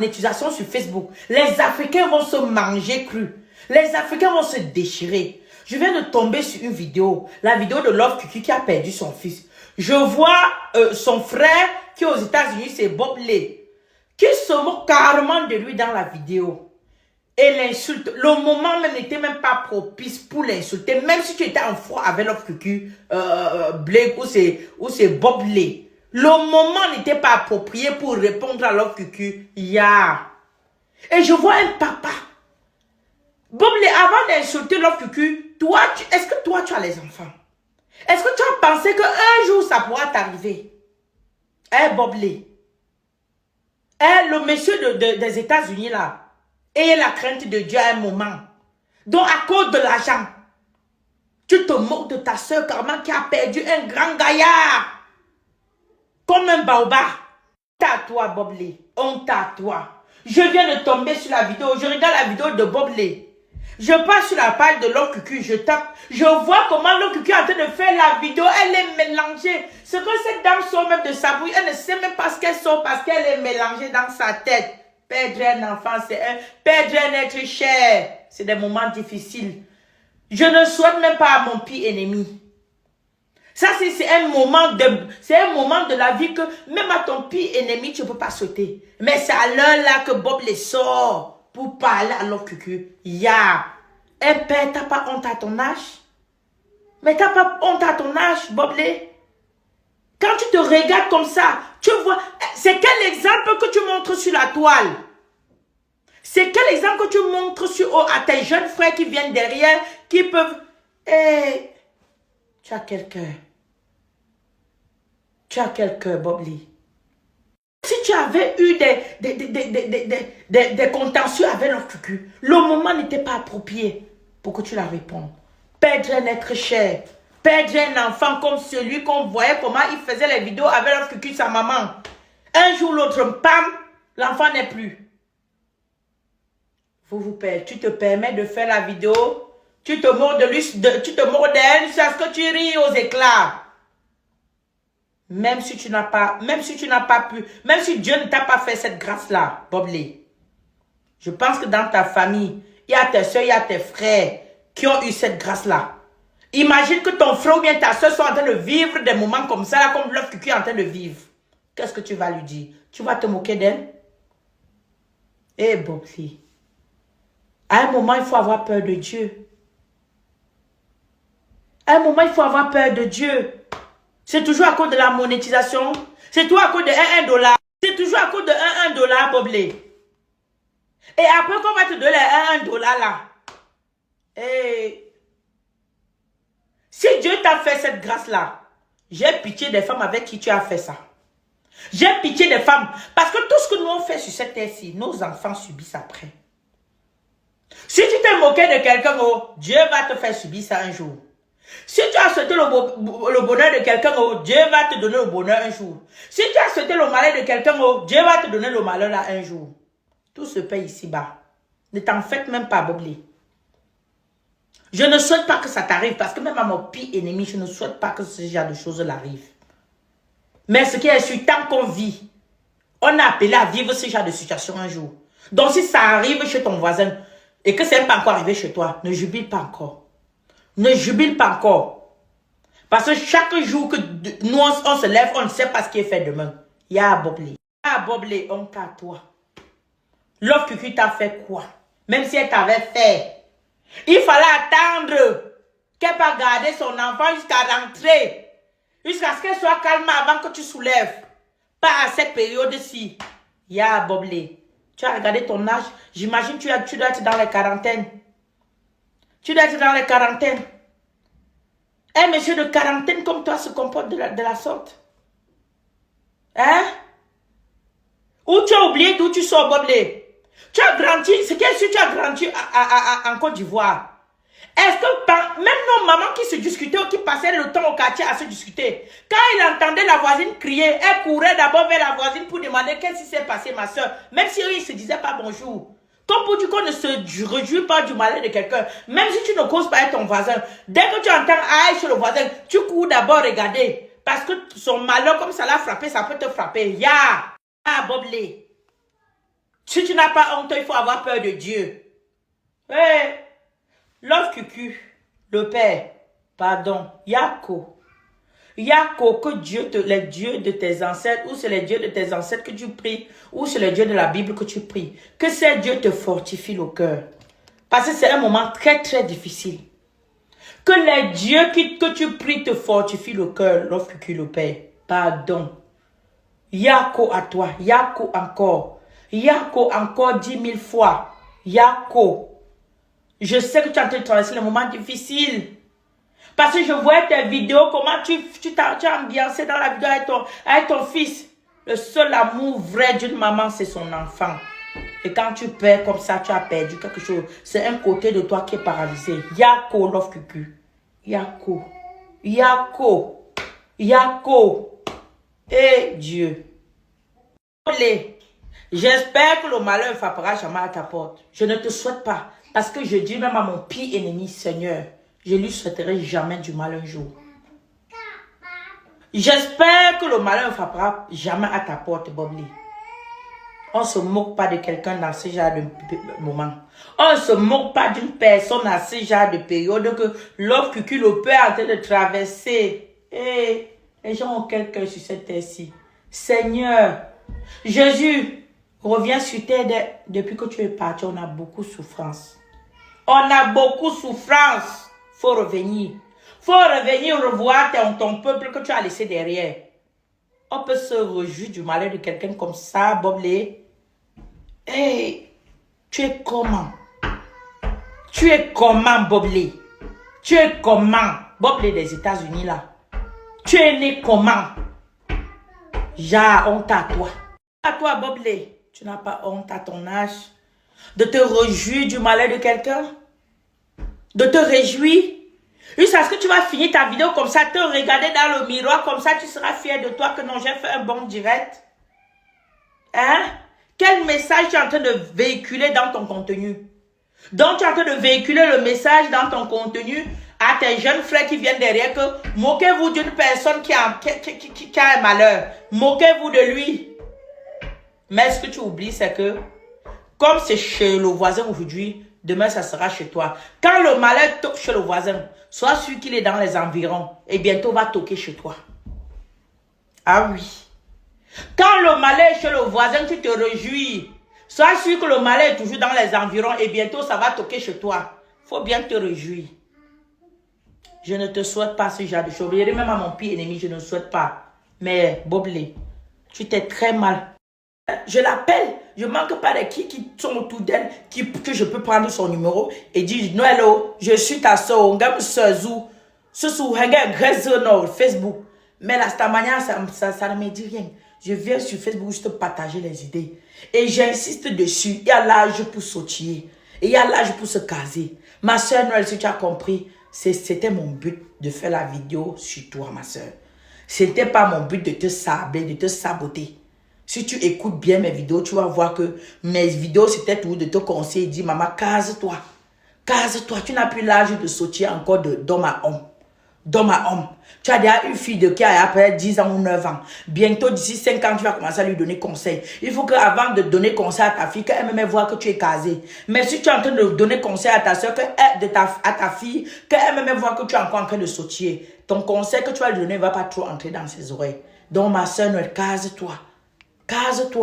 monétisation sur Facebook. Les Africains vont se manger cru. Les Africains vont se déchirer. Je viens de tomber sur une vidéo. La vidéo de Love Cucu qui a perdu son fils. Je vois son frère qui est aux États-Unis, c'est Bob Lay, qui se moque carrément de lui dans la vidéo. Et l'insulte. Le moment même n'était même pas propice pour l'insulter. Même si tu étais en froid avec Love Cucu, Blake ou c'est Bob Lay. Le moment n'était pas approprié pour répondre à Love Cucu. Et je vois un papa. Bob Lay, avant d'insulter Love Cucu, est-ce que toi tu as les enfants? Est-ce que tu as pensé qu'un jour ça pourra t'arriver? Bob Lay. Le monsieur des États-Unis là. Et la crainte de Dieu à un moment. Donc à cause de l'argent, tu te moques de ta soeur Carmen qui a perdu un grand gaillard. Comme un baobab. Honte à toi, Bob Lay. Honte à toi. Je viens de tomber sur la vidéo. Je regarde la vidéo de Bob Lay. Je passe sur la page de Love Cucu. Je tape. Je vois comment Love Cucu est en train de faire la vidéo. Elle est mélangée. Ce que cette dame sort même de sa bouille. Elle ne sait même pas ce qu'elle sort parce qu'elle est mélangée dans sa tête. Perdre un enfant, perdre un être cher. C'est des moments difficiles. Je ne souhaite même pas à mon pire ennemi. Ça, c'est un moment de la vie que même à ton pire ennemi, tu ne peux pas sauter. Mais c'est à l'heure là que Bob les sort pour parler à Love Cucu. Un père, t'as pas honte à ton âge? Mais t'as pas honte à ton âge, Bob Lay? Quand tu te regardes comme ça, tu vois, c'est quel exemple que tu montres sur la toile? C'est quel exemple que tu montres à tes jeunes frères qui viennent derrière, qui peuvent... tu as quel cœur? Tu as quel cœur, Bob Lay? Si tu avais eu des contentieux avec Love Cucu, le moment n'était pas approprié pour que tu la répondes. Perdre un être cher, perdre un enfant comme celui qu'on voyait comment il faisait les vidéos avec Love Cucu, sa maman. Un jour l'autre, pam, l'enfant n'est plus. Vous perdez. Tu te permets de faire la vidéo, tu te mords de lui, tu te mords d'elle, jusqu'à ce que tu ris aux éclats. Même si tu n'as pas pu, même si Dieu ne t'a pas fait cette grâce-là, Bob Lay. Je pense que dans ta famille, il y a tes soeurs, il y a tes frères qui ont eu cette grâce-là. Imagine que ton frère ou bien ta soeur soit en train de vivre des moments comme ça, là, comme Love Cucu est en train de vivre. Qu'est-ce que tu vas lui dire? Tu vas te moquer d'elle? Bob Lay. À un moment, il faut avoir peur de Dieu. À un moment, il faut avoir peur de Dieu. C'est toujours à cause de la monétisation. C'est toujours à cause de $1. C'est toujours à cause de $1, Bob Lay. Et après qu'on va te donner $1 là. Si Dieu t'a fait cette grâce-là, j'ai pitié des femmes avec qui tu as fait ça. J'ai pitié des femmes. Parce que tout ce que nous on fait sur cette terre-ci, nos enfants subissent après. Si tu t'es moqué de quelqu'un, Dieu va te faire subir ça un jour. Si tu as souhaité le bonheur de quelqu'un, Dieu va te donner le bonheur un jour. Si tu as souhaité le malheur de quelqu'un, Dieu va te donner le malheur là un jour. Tout se paye ici-bas. Ne t'en faites même pas, Bob Lay. Je ne souhaite pas que ça t'arrive parce que même à mon pire ennemi, je ne souhaite pas que ce genre de choses l'arrive. Mais ce qui est sûr, tant qu'on vit, on a appelé à vivre ce genre de situation un jour. Donc si ça arrive chez ton voisin et que ce n'est pas encore arrivé chez toi, ne jubile pas encore. Ne jubile pas encore. Parce que chaque jour que nous on se lève, on ne sait pas ce qui est fait demain. Bob Lay. Bob Lay, honte à toi. Love Cucu t'a fait quoi? Même si elle t'avait fait. Il fallait attendre qu'elle va garder son enfant jusqu'à rentrer. Jusqu'à ce qu'elle soit calme avant que tu soulèves. Pas à cette période-ci. Bob Lay. Tu as regardé ton âge. J'imagine que tu dois être dans les quarantaines. Tu dois être dans les quarantaines. Un monsieur de quarantaine comme toi se comporte de la sorte. Ou tu as oublié d'où tu sors, Bob Lay? Tu as grandi, c'est quel si tu as grandi en Côte d'Ivoire? Est-ce que même nos mamans qui se discutaient ou qui passaient le temps au quartier à se discuter, quand il entendait la voisine crier, elle courait d'abord vers la voisine pour demander qu'est-ce qui s'est passé, ma soeur, même si eux, ils ne se disaient pas bonjour. Comme pour dire qu'on ne se réjouit pas du malheur de quelqu'un, même si tu ne causes pas avec ton voisin, dès que tu entends aïe chez le voisin, tu cours d'abord regarder. Parce que son malheur, comme ça l'a frappé, ça peut te frapper. Bob Lay. Si tu n'as pas honte, il faut avoir peur de Dieu. Hey, Love Cucu, le Père, pardon, Yako. Yako, que Dieu, les dieux de tes ancêtres, ou c'est les dieux de tes ancêtres que tu pries, ou c'est les dieux de la Bible que tu pries. Que ces dieux te fortifient le cœur. Parce que c'est un moment très, très difficile. Que les dieux que tu pries te fortifient le cœur, Love Cucu, le Père. Pardon. Yako à toi, Yako encore. Yako encore 10 000 fois. Yako. Je sais que tu es en train de traverser les moments difficiles. Parce que je vois tes vidéos, comment tu t'es ambiancé dans la vidéo avec ton fils. Le seul amour vrai d'une maman, c'est son enfant. Et quand tu perds comme ça, tu as perdu quelque chose. C'est un côté de toi qui est paralysé. Yako, Love Cucu. Yako. Yako. Yako. Et Dieu. J'espère que le malheur ne frappera jamais à ta porte. Je ne te souhaite pas. Parce que je dis même à mon pire ennemi, Seigneur, je lui souhaiterai jamais du mal un jour. J'espère que le malheur ne frappera jamais à ta porte, Bobli. On ne se moque pas de quelqu'un dans ce genre de moment. On ne se moque pas d'une personne dans ce genre de période que Love Cucu, le père, est en train de traverser. Et les gens ont quelqu'un sur cette terre-ci. Seigneur, Jésus, reviens sur terre. Depuis que tu es parti, on a beaucoup de souffrance. On a beaucoup de souffrance. Faut revenir. Faut revenir revoir ton peuple que tu as laissé derrière. On peut se réjouir du malheur de quelqu'un comme ça, Boblé. Hey, tu es comment? Tu es comment, Boblé? Tu es comment? Boblé des États-Unis là. Tu es né comment? J'ai honte à toi. À toi, Boblé. Tu n'as pas honte à ton âge de te réjouir du malheur de quelqu'un? De te réjouir? Jusqu'à ce que tu vas finir ta vidéo comme ça, te regarder dans le miroir comme ça, tu seras fier de toi que non, j'ai fait un bon direct. Hein? Quel message tu es en train de véhiculer dans ton contenu? Donc, tu es en train de véhiculer le message dans ton contenu à tes jeunes frères qui viennent derrière que moquez-vous d'une personne qui a un malheur. Moquez-vous de lui. Mais ce que tu oublies, c'est que comme c'est chez le voisin aujourd'hui, demain, ça sera chez toi. Quand le malheur toque chez le voisin, sois sûr qu'il est dans les environs et bientôt va toquer chez toi. Ah oui. Quand le malheur est chez le voisin, tu te réjouis. Sois sûr que le malheur est toujours dans les environs et bientôt ça va toquer chez toi. Faut bien te réjouir. Je ne te souhaite pas ce genre de choses. Même à mon pire ennemi, je ne souhaite pas. Mais Boblé, tu t'es très mal. Je l'appelle, je ne manque pas de qui sont autour d'elle, que je peux prendre son numéro et dire Noëlo, je suis ta soeur, on gagne Facebook. Mais là, cette manière, ça ne me dit rien. Je viens sur Facebook juste partager les idées. Et j'insiste dessus. Il y a l'âge pour sautiller. Et il y a l'âge pour se caser. Ma soeur Noël, si tu as compris, c'était mon but de faire la vidéo sur toi, ma soeur. C'était pas mon but de te sabler, de te saboter. Si tu écoutes bien mes vidéos, tu vas voir que mes vidéos, c'était tout de te conseiller, dire, maman, case-toi. Case-toi, tu n'as plus l'âge de sautiller encore d'homme à homme. D'homme à homme. Tu as déjà une fille qui a après 10 ans ou 9 ans. Bientôt, d'ici 5 ans, tu vas commencer à lui donner conseil. Il faut qu'avant de donner conseil à ta fille, qu'elle même voit que tu es casé. Mais si tu es en train de donner conseil à ta soeur, à ta fille, qu'elle même voit que tu es encore en train de sautiller. Ton conseil que tu vas lui donner ne va pas trop entrer dans ses oreilles. Donc, ma soeur, case-toi. Case-toi.